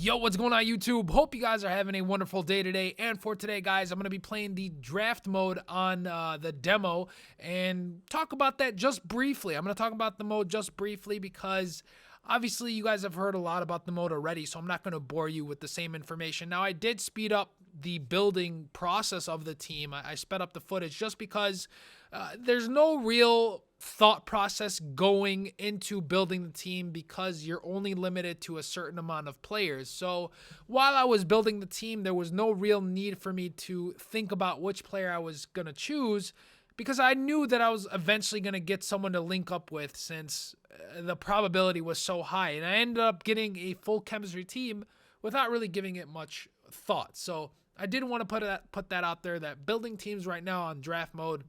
Yo, what's going on YouTube? Hope you guys are having a wonderful day today. And for today, guys, I'm going to be playing the draft mode on the demo and talk about that just briefly. I'm going to talk about the mode just briefly because obviously you guys have heard a lot about the mode already, so I'm not going to bore you with the same information. Now, I did speed up the building process of the team. I sped up the footage just because there's no real thought process going into building the team because you're only limited to a certain amount of players. So while I was building the team, there was no real need for me to think about which player I was going to choose because I knew that I was eventually going to get someone to link up with since the probability was so high. And I ended up getting a full chemistry team without really giving it much thought. So I did want to put that out there that building teams right now on draft mode,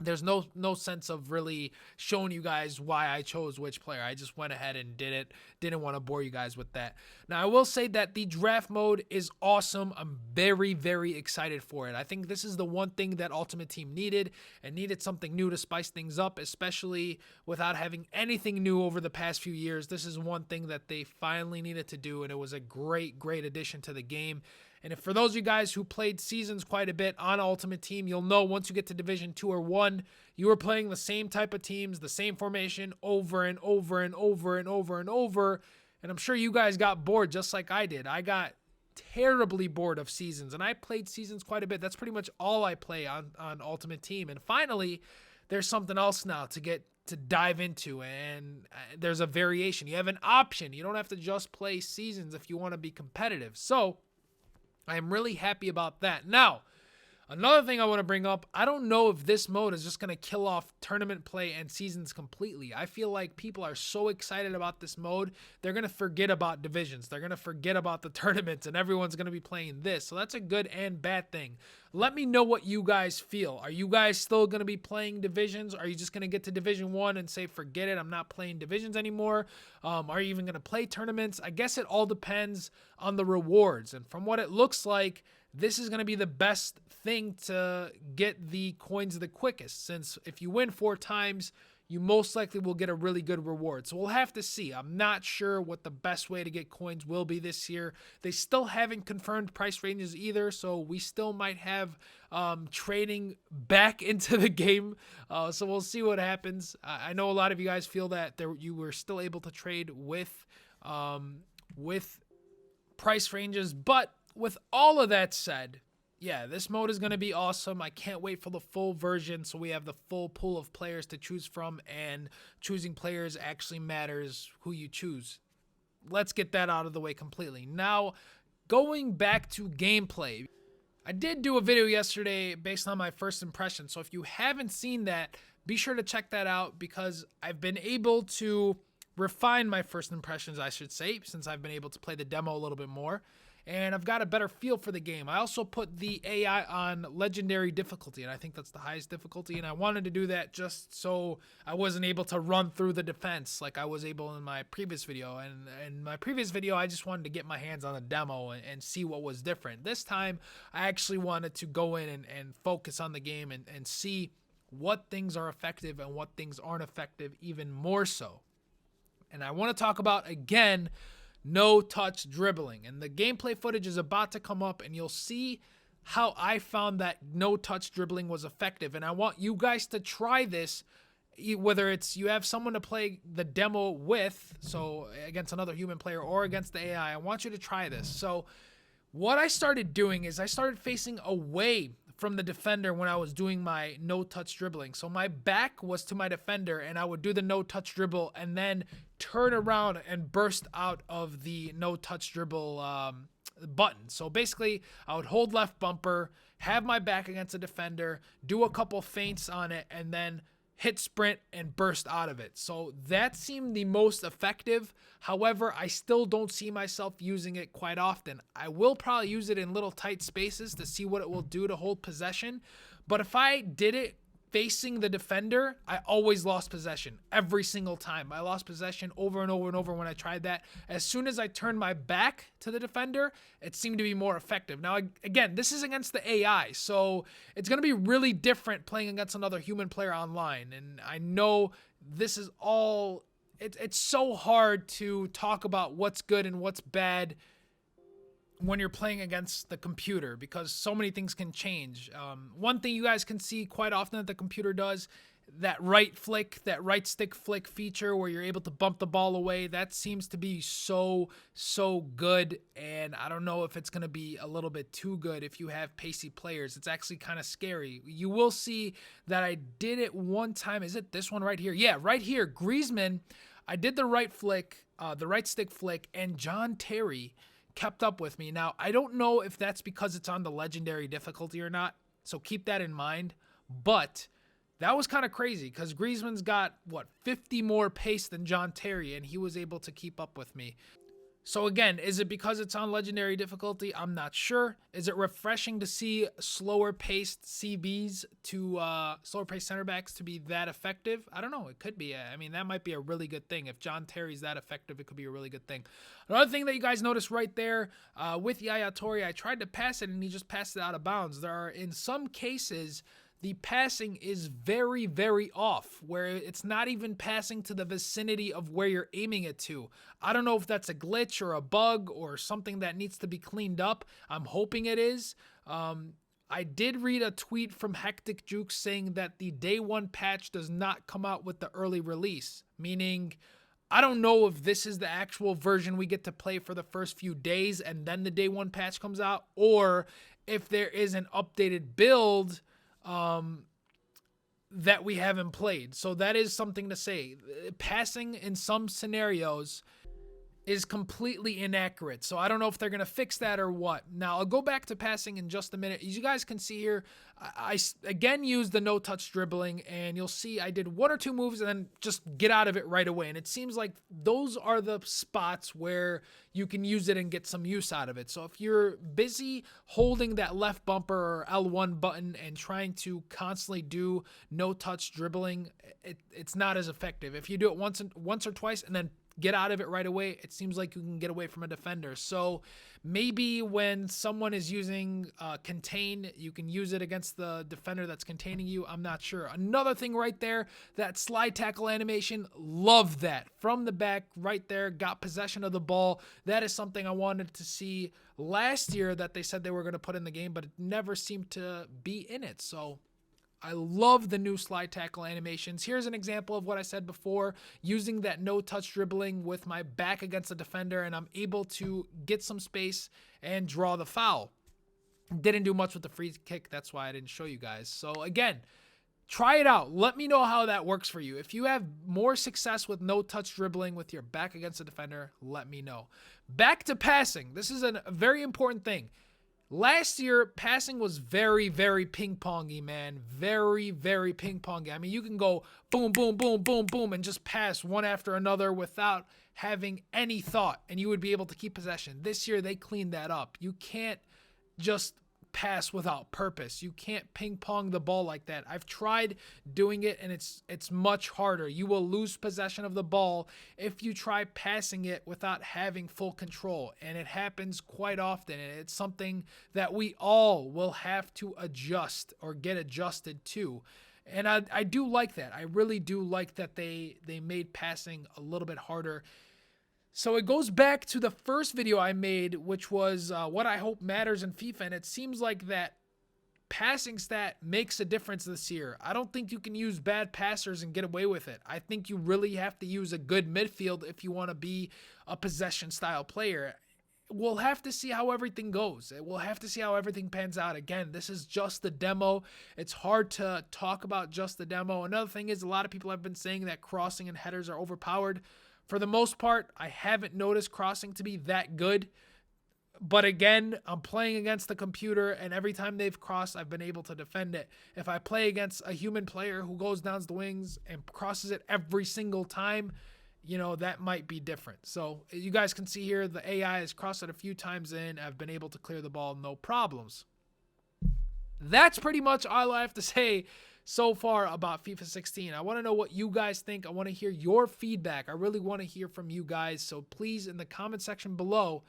there's no sense of really showing you guys why I chose which player. I just went ahead and did it. Didn't want to bore you guys with that. Now, I will say that the draft mode is awesome. I'm very, very excited for it. I think this is the one thing that Ultimate Team needed and needed something new to spice things up, especially without having anything new over the past few years. This is one thing that they finally needed to do, and it was a great, great addition to the game. And if for those of you guys who played seasons quite a bit on Ultimate Team, you'll know once you get to Division 2 or 1, you are playing the same type of teams, the same formation over and over and over and over and over. And I'm sure you guys got bored just like I did. I got terribly bored of seasons, and I played seasons quite a bit. That's pretty much all I play on Ultimate Team. And finally, there's something else now to dive into, and there's a variation. You have an option. You don't have to just play seasons if you want to be competitive. So I'm really happy about that. Now, another thing I want to bring up, I don't know if this mode is just going to kill off tournament play and seasons completely. I feel like people are so excited about this mode, they're going to forget about divisions. They're going to forget about the tournaments, and everyone's going to be playing this. So that's a good and bad thing. Let me know what you guys feel. Are you guys still going to be playing divisions? Are you just going to get to Division 1 and say, forget it, I'm not playing divisions anymore? Are you even going to play tournaments? I guess it all depends on the rewards. And from what it looks like, this is going to be the best thing to get the coins the quickest, since if you win 4 times, you most likely will get a really good reward. So we'll have to see. I'm not sure what the best way to get coins will be this year. They still haven't confirmed price ranges either, so we still might have trading back into the game. So we'll see what happens. I know a lot of you guys feel that you were still able to trade with price ranges, but with all of that said, yeah, this mode is going to be awesome. I can't wait for the full version so we have the full pool of players to choose from, and choosing players actually matters who you choose. Let's get that out of the way completely. Now, going back to gameplay. I did do a video yesterday based on my first impression, so if you haven't seen that, be sure to check that out because I've been able to refine my first impressions, I should say, since I've been able to play the demo a little bit more. And I've got a better feel for the game. I also put the AI on legendary difficulty, and I think that's the highest difficulty, and I wanted to do that just so I wasn't able to run through the defense like I was able in my previous video. And in my previous video, I just wanted to get my hands on the demo and see what was different. This time, I actually wanted to go in and focus on the game and see what things are effective and what things aren't effective even more so. And I want to talk about, again, no touch dribbling, and the gameplay footage is about to come up and you'll see how I found that no touch dribbling was effective. And I want you guys to try this, whether it's you have someone to play the demo with, so against another human player or against the AI. I want you to try this. So what I started doing is I started facing away from the defender when I was doing my no touch dribbling. So my back was to my defender and I would do the no touch dribble and then turn around and burst out of the no touch dribble button. So basically I would hold left bumper, have my back against the defender, do a couple feints on it, and then hit sprint and burst out of it. So that seemed the most effective. However, I still don't see myself using it quite often. I will probably use it in little tight spaces to see what it will do to hold possession. But if I did it facing the defender, I always lost possession every single time. I lost possession over and over and over when I tried that. As soon as I turned my back to the defender, it seemed to be more effective. Now, again, this is against the AI, so it's going to be really different playing against another human player online. And I know this is all, it's so hard to talk about what's good and what's bad when you're playing against the computer, because so many things can change. One thing you guys can see quite often that the computer does, that right stick flick feature where you're able to bump the ball away, that seems to be so good. And I don't know if it's going to be a little bit too good if you have pacey players. It's actually kind of scary. You will see that I did it one time. Is it this one right here? Yeah, right here. Griezmann, I did the right stick flick, and John Terry kept up with me. Now, I don't know if that's because it's on the legendary difficulty or not, so keep that in mind. But that was kind of crazy because Griezmann's got, 50 more pace than John Terry, and he was able to keep up with me. So again, is it because it's on legendary difficulty? I'm not sure. Is it refreshing to see slower paced CBs slower paced center backs to be that effective? I don't know. It could be. I mean, that might be a really good thing. If John Terry's that effective, it could be a really good thing. Another thing that you guys noticed right there with Yaya Toure, I tried to pass it and he just passed it out of bounds. There are, in some cases, the passing is very, very off, where it's not even passing to the vicinity of where you're aiming it to. I don't know if that's a glitch or a bug or something that needs to be cleaned up. I'm hoping it is. I did read a tweet from Hectic Juke saying that the day one patch does not come out with the early release, meaning I don't know if this is the actual version we get to play for the first few days and then the day one patch comes out, or if there is an updated build that we haven't played. So that is something to say. Passing in some scenarios is completely inaccurate. So I don't know if they're going to fix that or what. Now, I'll go back to passing in just a minute. As you guys can see here, I again used the no-touch dribbling, and you'll see I did one or two moves and then just get out of it right away. And it seems like those are the spots where you can use it and get some use out of it. So if you're busy holding that left bumper or L1 button and trying to constantly do no-touch dribbling, it's not as effective. If you do it once or twice and then get out of it right away, it seems like you can get away from a defender. So maybe when someone is using contain, you can use it against the defender that's containing you. I'm not sure. Another thing right there, that slide tackle animation, love that. From the back right there, got possession of the ball. That is something I wanted to see last year that they said they were going to put in the game, but it never seemed to be in it. So I love the new slide tackle animations. Here's an example of what I said before, using that no-touch dribbling with my back against the defender, and I'm able to get some space and draw the foul. Didn't do much with the free kick. That's why I didn't show you guys. So again, try it out. Let me know how that works for you. If you have more success with no-touch dribbling with your back against the defender, let me know. Back to passing. This is a very important thing. Last year, passing was very, very ping-pongy, man. Very, very ping-pongy. I mean, you can go boom, boom, boom, boom, boom, and just pass one after another without having any thought, and you would be able to keep possession. This year, they cleaned that up. You can't just pass without purpose. You can't ping pong the ball like that. I've tried doing it, and it's much harder. You will lose possession of the ball if you try passing it without having full control, and it happens quite often, and it's something that we all will have to adjust or get adjusted to. And I do like that. I really do like that they made passing a little bit harder. So it goes back to the first video I made, which was what I hope matters in FIFA, and it seems like that passing stat makes a difference this year. I don't think you can use bad passers and get away with it. I think you really have to use a good midfield if you want to be a possession-style player. We'll have to see how everything goes. We'll have to see how everything pans out. Again, this is just the demo. It's hard to talk about just the demo. Another thing is a lot of people have been saying that crossing and headers are overpowered. For the most part, I haven't noticed crossing to be that good. But again, I'm playing against the computer, and every time they've crossed, I've been able to defend it. If I play against a human player who goes down the wings and crosses it every single time, you know, that might be different. So you guys can see here, the AI has crossed it a few times in. I've been able to clear the ball, no problems. That's pretty much all I have to say so far about FIFA 16. I want to know what you guys think. I want to hear your feedback. I really want to hear from you guys. So please, in the comment section below,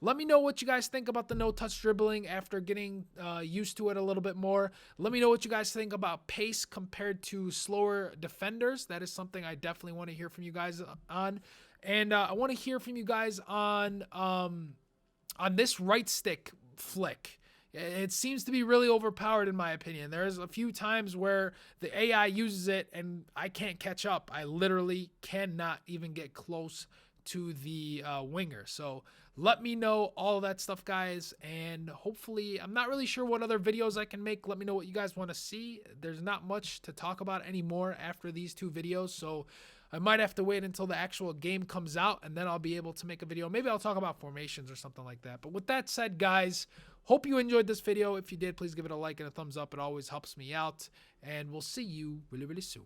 let me know what you guys think about the no-touch dribbling after getting used to it a little bit more. Let me know what you guys think about pace compared to slower defenders. That is something I definitely want to hear from you guys on. And I want to hear from you guys on on this right stick flick. It seems to be really overpowered in my opinion. There's a few times where the AI uses it and I can't catch up. I literally cannot even get close to the winger. So let me know all of that stuff, guys, and hopefully, I'm not really sure what other videos I can make. Let me know what you guys want to see. There's not much to talk about anymore after these 2 videos, so I might have to wait until the actual game comes out, and then I'll be able to make a video. Maybe I'll talk about formations or something like that. But with that said, guys, hope you enjoyed this video. If you did, please give it a like and a thumbs up. It always helps me out, and we'll see you really, really soon.